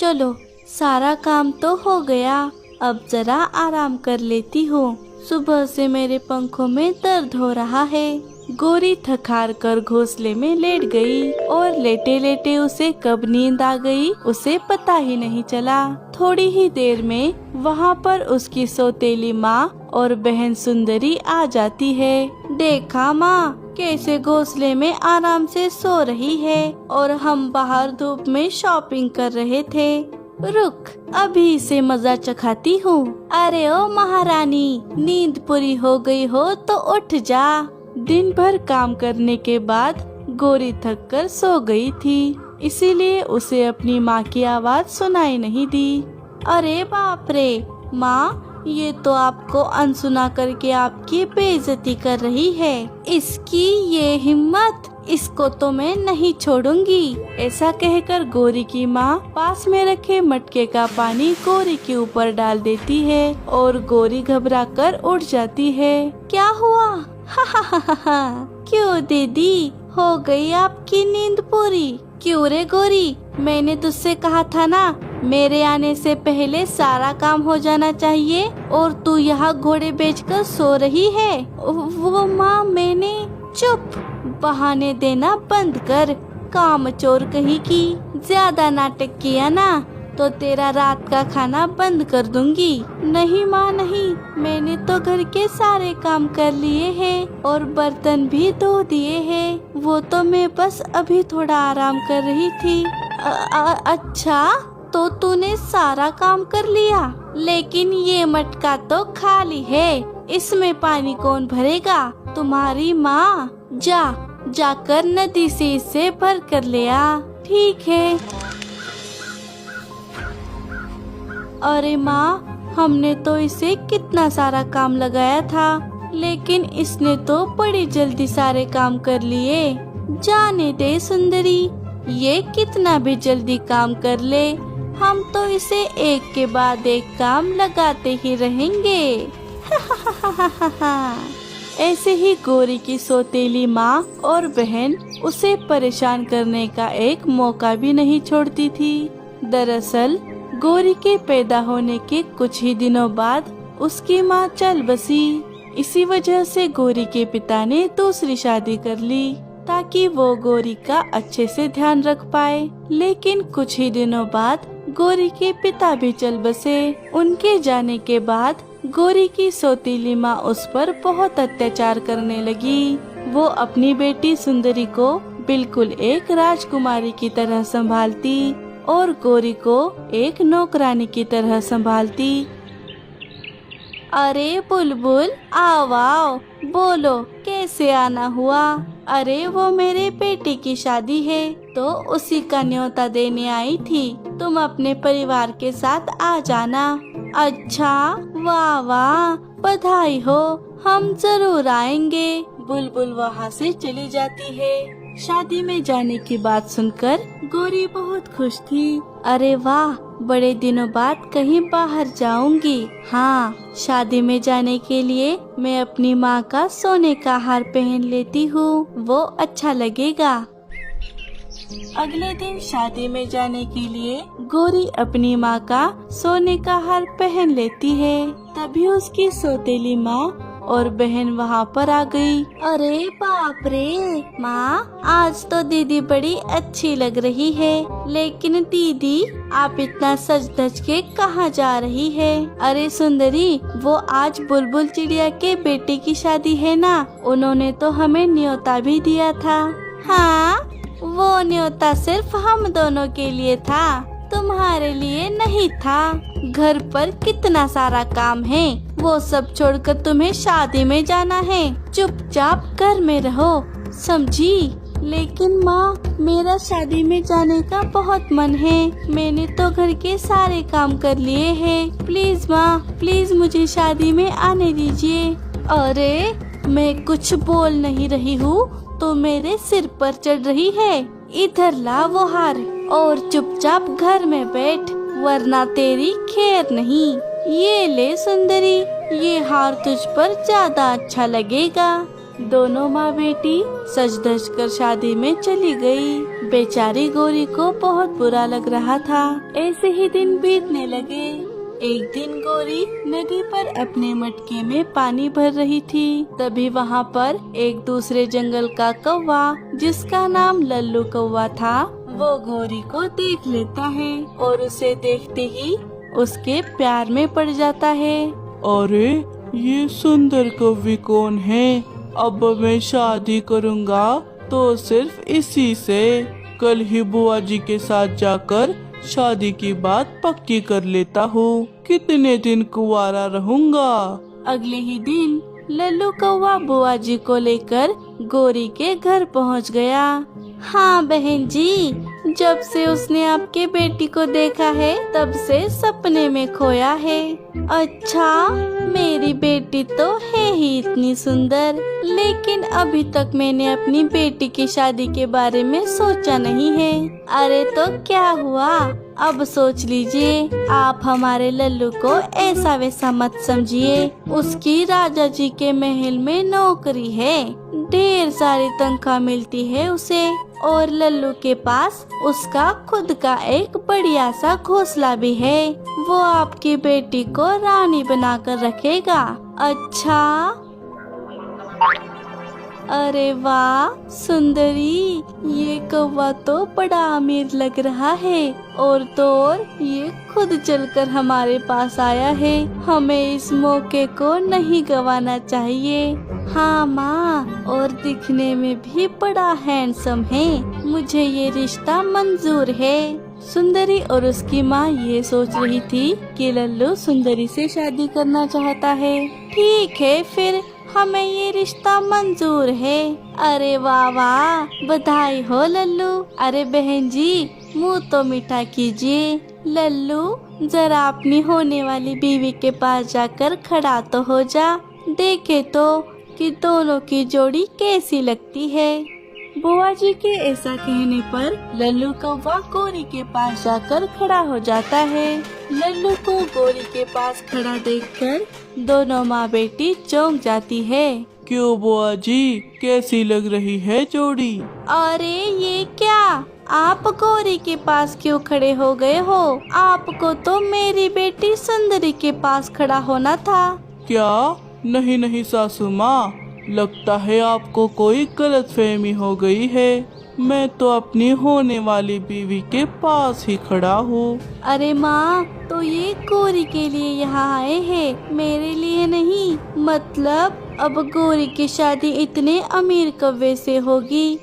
चलो सारा काम तो हो गया, अब जरा आराम कर लेती हूँ। सुबह से मेरे पंखों में दर्द हो रहा है। गोरी थक हार कर घोंसले में लेट गई और लेटे लेटे उसे कब नींद आ गई उसे पता ही नहीं चला। थोड़ी ही देर में वहाँ पर उसकी सौतेली माँ और बहन सुंदरी आ जाती है। देखा माँ कैसे घोंसले में आराम से सो रही है और हम बाहर धूप में शॉपिंग कर रहे थे। रुक, अभी इसे मजा चखाती हूँ। अरे ओ महारानी, नींद पूरी हो गई हो तो उठ जा। दिन भर काम करने के बाद गोरी थक कर सो गई थी, इसीलिए उसे अपनी माँ की आवाज सुनाई नहीं दी। अरे बाप रे माँ, ये तो आपको अनसुना करके आपकी बेइज्जती कर रही है। इसकी ये हिम्मत, इसको तो मैं नहीं छोड़ूंगी। ऐसा कहकर गोरी की माँ पास में रखे मटके का पानी गोरी के ऊपर डाल देती है और गोरी घबराकर उठ जाती है। क्या हुआ? हा। क्यों दीदी, हो गई आपकी नींद पूरी? क्यों रे गोरी, मैंने तुझसे कहा था ना मेरे आने से पहले सारा काम हो जाना चाहिए और तू यहाँ घोड़े बेचकर सो रही है। वो माँ मैंने। चुप, बहाने देना बंद कर, काम चोर कहीं की। ज्यादा नाटक किया ना तो तेरा रात का खाना बंद कर दूंगी। नहीं माँ नहीं, मैंने तो घर के सारे काम कर लिए हैं और बर्तन भी धो दिए हैं। वो तो मैं बस अभी थोड़ा आराम कर रही थी। अच्छा, तो तूने सारा काम कर लिया, लेकिन ये मटका तो खाली है, इसमें पानी कौन भरेगा? तुम्हारी माँ। जाकर नदी से इसे भर कर ले आ। ठीक है। अरे माँ, हमने तो इसे कितना सारा काम लगाया था, लेकिन इसने तो बड़ी जल्दी सारे काम कर लिए। जाने दे सुंदरी, ये कितना भी जल्दी काम कर ले, हम तो इसे एक के बाद एक काम लगाते ही रहेंगे। ऐसे ही गोरी की सौतेली माँ और बहन उसे परेशान करने का एक मौका भी नहीं छोड़ती थी। दरअसल गोरी के पैदा होने के कुछ ही दिनों बाद उसकी माँ चल बसी। इसी वजह से गोरी के पिता ने दूसरी शादी कर ली ताकि वो गोरी का अच्छे से ध्यान रख पाए। लेकिन कुछ ही दिनों बाद गोरी के पिता भी चल बसे। उनके जाने के बाद गोरी की सौतीली माँ उस पर बहुत अत्याचार करने लगी। वो अपनी बेटी सुंदरी को बिल्कुल एक राजकुमारी की तरह संभालती और गोरी को एक नौकरानी की तरह संभालती। अरे बुलबुल, आओ आओ, बोलो कैसे आना हुआ? अरे वो मेरे बेटे की शादी है तो उसी का न्योता देने आई थी, तुम अपने परिवार के साथ आ जाना। अच्छा, वाह वाह, बधाई हो, हम जरूर आएंगे। बुलबुल वहाँ से चली जाती है। शादी में जाने की बात सुनकर गोरी बहुत खुश थी। अरे वाह, बड़े दिनों बाद कहीं बाहर जाऊंगी। हाँ, शादी में जाने के लिए मैं अपनी माँ का सोने का हार पहन लेती हूँ, वो अच्छा लगेगा। अगले दिन शादी में जाने के लिए गोरी अपनी माँ का सोने का हार पहन लेती है। तभी उसकी सौतेली माँ और बहन वहाँ पर आ गई। अरे बाप रे माँ, आज तो दीदी बड़ी अच्छी लग रही है। लेकिन दीदी, आप इतना सज धज के कहाँ जा रही है? अरे सुंदरी, वो आज बुलबुल चिड़िया के बेटे की शादी है ना, उन्होंने तो हमें न्योता भी दिया था। हाँ, वो न्योता सिर्फ हम दोनों के लिए था, तुम्हारे लिए नहीं था। घर पर कितना सारा काम है, वो सब छोड़कर तुम्हें शादी में जाना है। चुपचाप घर में रहो, समझी? लेकिन माँ, मेरा शादी में जाने का बहुत मन है, मैंने तो घर के सारे काम कर लिए हैं। प्लीज माँ, प्लीज मुझे शादी में आने दीजिए। अरे, मैं कुछ बोल नहीं रही हूँ तो मेरे सिर पर चढ़ रही है। इधर ला वो हार और चुपचाप घर में बैठ, वरना तेरी खैर नहीं। ये ले सुंदरी, ये हार तुझ पर ज्यादा अच्छा लगेगा। दोनों माँ बेटी सज धज कर शादी में चली गई। बेचारी गौरी को बहुत बुरा लग रहा था। ऐसे ही दिन बीतने लगे। एक दिन गौरी नदी पर अपने मटके में पानी भर रही थी। तभी वहाँ पर एक दूसरे जंगल का कौवा, जिसका नाम लल्लू कौवा था, वो गौरी को देख लेता है और उसे देखते ही उसके प्यार में पड़ जाता है। अरे ये सुंदर कौवी कौन है? अब मैं शादी करूँगा तो सिर्फ इसी से। कल ही बुआ जी के साथ जाकर शादी की बात पक्की कर लेता हूँ। कितने दिन कुंवारा रहूँगा। अगले ही दिन लल्लू कौवा बुआ जी को लेकर गौरी के घर पहुँच गया। हाँ बहन जी, जब से उसने आपके बेटी को देखा है तब से सपने में खोया है। अच्छा, मेरी बेटी तो है ही इतनी सुंदर, लेकिन अभी तक मैंने अपनी बेटी की शादी के बारे में सोचा नहीं है। अरे तो क्या हुआ, अब सोच लीजिए। आप हमारे लल्लू को ऐसा वैसा मत समझिए। उसकी राजा जी के महल में नौकरी है, ढेर सारी तनख्वाह मिलती है उसे, और लल्लू के पास उसका खुद का एक बढ़िया सा घोंसला भी है। वो आपकी बेटी को रानी बनाकर रखेगा। अच्छा, अरे वाह सुंदरी, ये कौवा तो बड़ा अमीर लग रहा है, और तो और ये खुद चलकर हमारे पास आया है। हमें इस मौके को नहीं गंवाना चाहिए। हाँ माँ, और दिखने में भी बड़ा हैंडसम है। मुझे ये रिश्ता मंजूर है। सुंदरी और उसकी माँ ये सोच रही थी कि लल्लू सुंदरी से शादी करना चाहता है। ठीक है, फिर हमें ये रिश्ता मंजूर है। अरे वाह वाह, बधाई हो लल्लू। अरे बहन जी, मुंह तो मीठा कीजिए। लल्लू, जरा अपनी होने वाली बीवी के पास जाकर खड़ा तो हो जा, देखे तो कि दोनों की जोड़ी कैसी लगती है। बुआ जी के ऐसा कहने पर लल्लू कौवा गौरी के पास जाकर खड़ा हो जाता है। लल्लू को गौरी के पास खड़ा देखकर दोनों माँ बेटी चौंक जाती है। क्यों बुआ जी, कैसी लग रही है जोड़ी? अरे ये क्या, आप गौरी के पास क्यों खड़े हो गए हो? आपको तो मेरी बेटी सुंदरी के पास खड़ा होना था। क्या? नहीं नहीं सासू माँ, लगता है आपको कोई गलतफहमी हो गई है। मैं तो अपनी होने वाली बीवी के पास ही खड़ा हूँ। अरे माँ, तो ये गौरी के लिए यहाँ आए हैं, मेरे लिए नहीं। मतलब अब गौरी की शादी इतने अमीर कौवे से होगी,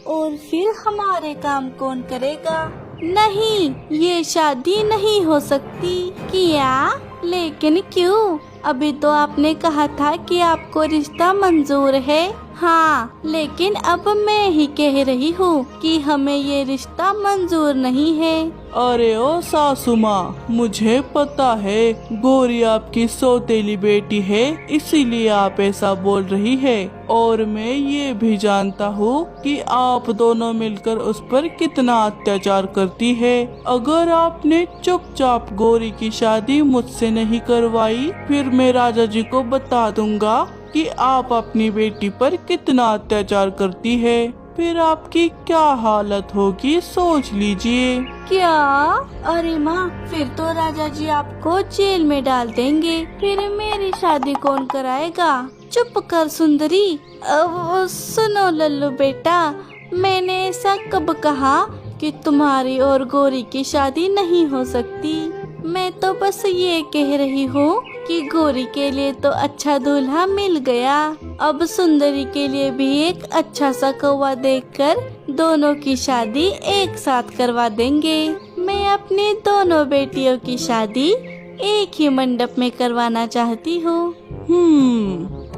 और फिर हमारे काम कौन करेगा? नहीं, ये शादी नहीं हो सकती। क्या? लेकिन क्यों? अभी तो आपने कहा था कि आपको रिश्ता मंजूर है। हाँ, लेकिन अब मैं ही कह रही हूँ कि हमें ये रिश्ता मंजूर नहीं है। अरे ओ सासू माँ, मुझे पता है गौरी आपकी सौतेली बेटी है, इसीलिए आप ऐसा बोल रही है। और मैं ये भी जानता हूँ कि आप दोनों मिलकर उस पर कितना अत्याचार करती है। अगर आपने चुपचाप गौरी की शादी मुझसे नहीं करवाई, फिर मैं राजा जी को बता दूंगा कि आप अपनी बेटी पर कितना अत्याचार करती है। फिर आपकी क्या हालत होगी, सोच लीजिए। क्या? अरे माँ, फिर तो राजा जी आपको जेल में डाल देंगे। फिर मेरी शादी कौन कराएगा? चुप कर सुंदरी। सुनो लल्लू बेटा, मैंने ऐसा कब कहा कि तुम्हारी और गौरी की शादी नहीं हो सकती? मैं तो बस ये कह रही हूँ कि गौरी के लिए तो अच्छा दूल्हा मिल गया। अब सुंदरी के लिए भी एक अच्छा सा कौवा देखकर दोनों की शादी एक साथ करवा देंगे। मैं अपनी दोनों बेटियों की शादी एक ही मंडप में करवाना चाहती हूँ।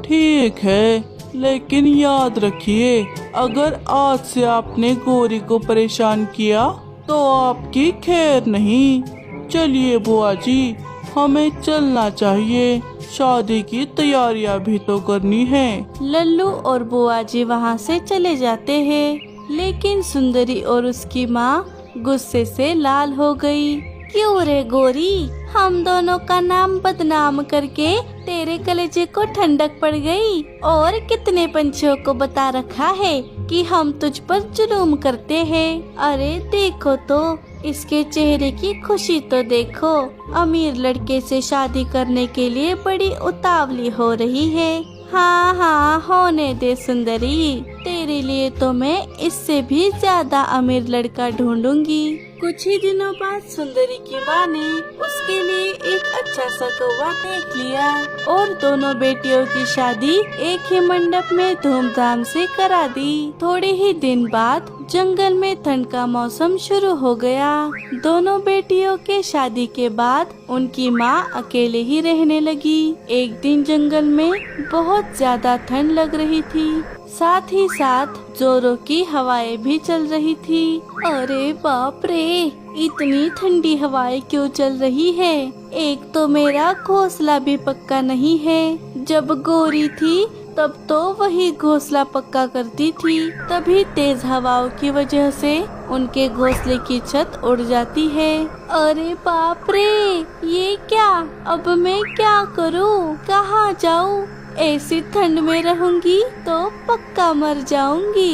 ठीक है, लेकिन याद रखिए, अगर आज से आपने गौरी को परेशान किया तो आपकी खैर नहीं। चलिए बुआ जी, हमें चलना चाहिए, शादी की तैयारियां भी तो करनी है। लल्लू और बुआ जी वहाँ से चले जाते हैं, लेकिन सुंदरी और उसकी माँ गुस्से से लाल हो गई। क्यों रे गौरी, हम दोनों का नाम बदनाम करके तेरे कलेजे को ठंडक पड़ गई। और कितने पंछियों को बता रखा है कि हम तुझ पर जुलूम करते हैं। अरे देखो तो इसके चेहरे की खुशी तो देखो। अमीर लड़के से शादी करने के लिए बड़ी उतावली हो रही है। हाँ हाँ होने दे सुंदरी, तेरे लिए तो मैं इससे भी ज्यादा अमीर लड़का ढूंढूंगी। कुछ ही दिनों बाद सुंदरी की माँ ने उसके लिए एक अच्छा सा कौवा देख लिया और दोनों बेटियों की शादी एक ही मंडप में धूमधाम से करा दी। थोड़े ही दिन बाद जंगल में ठंड का मौसम शुरू हो गया। दोनों बेटियों के शादी के बाद उनकी माँ अकेले ही रहने लगी। एक दिन जंगल में बहुत ज्यादा ठंड लग रही थी, साथ ही साथ जोरों की हवाएं भी चल रही थी। अरे बाप रे, इतनी ठंडी हवाएं क्यों चल रही है? एक तो मेरा घोंसला भी पक्का नहीं है। जब गोरी थी तब तो वही घोंसला पक्का करती थी, तभी तेज हवाओं की वजह से उनके घोंसले की छत उड़ जाती है। अरे बाप रे, ये क्या? अब मैं क्या करूँ? कहाँ जाऊँ? ऐसी ठंड में रहूंगी तो पक्का मर जाऊंगी।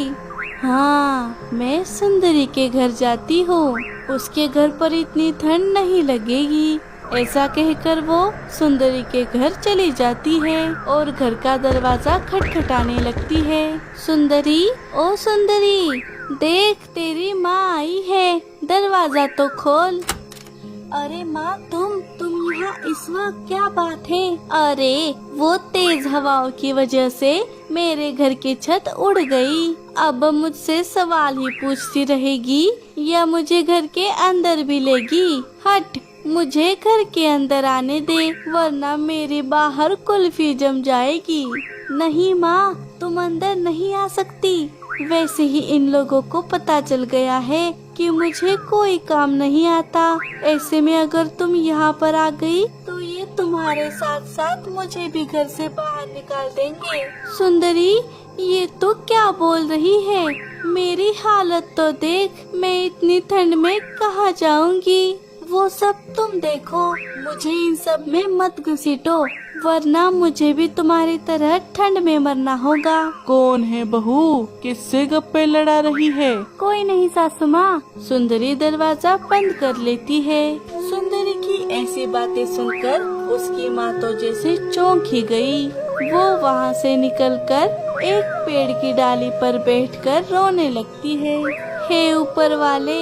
हाँ, मैं सुंदरी के घर जाती हूँ, उसके घर पर इतनी ठंड नहीं लगेगी। ऐसा कहकर वो सुंदरी के घर चली जाती है और घर का दरवाजा खटखटाने लगती है। सुंदरी, ओ सुंदरी, देख तेरी माँ आई है, दरवाजा तो खोल। अरे माँ, तुम यहाँ इस वक्त? क्या बात है? अरे वो तेज हवाओं की वजह से मेरे घर की छत उड़ गई। अब मुझसे सवाल ही पूछती रहेगी या मुझे घर के अंदर भी लेगी? हट, मुझे घर के अंदर आने दे, वरना मेरे बाहर कुल्फी जम जाएगी। नहीं माँ, तुम अंदर नहीं आ सकती। वैसे ही इन लोगों को पता चल गया है कि मुझे कोई काम नहीं आता। ऐसे में अगर तुम यहाँ पर आ गई तो ये तुम्हारे साथ साथ मुझे भी घर से बाहर निकाल देंगे। सुंदरी, ये तो क्या बोल रही है? मेरी हालत तो देख, मैं इतनी ठंड में कहाँ जाऊँगी? वो सब तुम देखो, मुझे इन सब में मत घसीटो, वरना मुझे भी तुम्हारी तरह ठंड में मरना होगा। कौन है बहू? किससे गप्पे लड़ा रही है? कोई नहीं सासू माँ। सुंदरी दरवाजा बंद कर लेती है। सुंदरी की ऐसी बातें सुनकर उसकी माँ तो जैसे चौंक ही गई। वो वहाँ से निकलकर एक पेड़ की डाली पर बैठकर रोने लगती है। हे ऊपर वाले,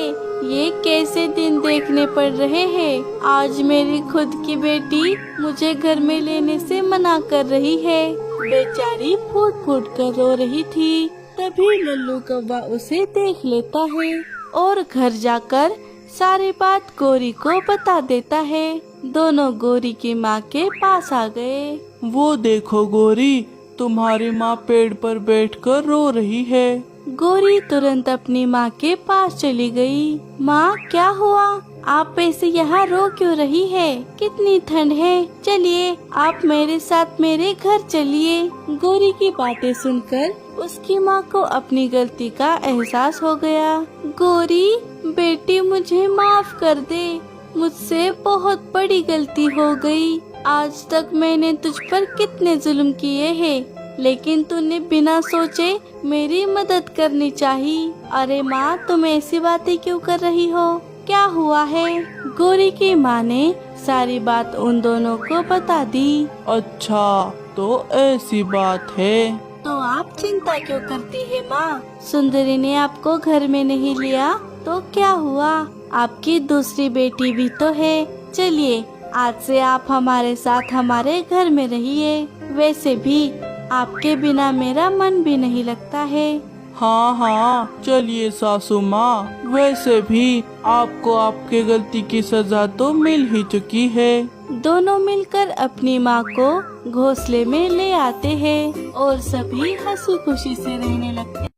ये कैसे दिन देखने पड़ रहे हैं? आज मेरी खुद की बेटी मुझे घर में लेने से मना कर रही है। बेचारी फूट फूट कर रो रही थी। तभी लल्लू कौवा उसे देख लेता है और घर जाकर सारी बात गोरी को बता देता है। दोनों गोरी की माँ के पास आ गए। वो देखो गोरी, तुम्हारी माँ पेड़ पर बैठकर रो रही है। गोरी तुरंत अपनी माँ के पास चली गई। माँ, क्या हुआ? आप ऐसे यहाँ रो क्यों रही है? कितनी ठंड है। चलिए आप मेरे साथ मेरे घर चलिए। गोरी की बातें सुनकर उसकी माँ को अपनी गलती का एहसास हो गया। गोरी बेटी, मुझे माफ कर दे, मुझसे बहुत बड़ी गलती हो गई। आज तक मैंने तुझ पर कितने जुल्म किए हैं, लेकिन तूने बिना सोचे मेरी मदद करनी चाहिए। अरे माँ, तुम ऐसी बातें क्यों कर रही हो? क्या हुआ है? गोरी की माँ ने सारी बात उन दोनों को बता दी। अच्छा, तो ऐसी बात है। तो आप चिंता क्यों करती है माँ? सुंदरी ने आपको घर में नहीं लिया तो क्या हुआ? आपकी दूसरी बेटी भी तो है। चलिए आज से आप हमारे साथ हमारे घर में रहिए। वैसे भी आपके बिना मेरा मन भी नहीं लगता है। हाँ हाँ, चलिए सासू माँ, वैसे भी आपको आपके गलती की सजा तो मिल ही चुकी है। दोनों मिलकर अपनी माँ को घोंसले में ले आते हैं और सभी हंसी खुशी से रहने लगते हैं।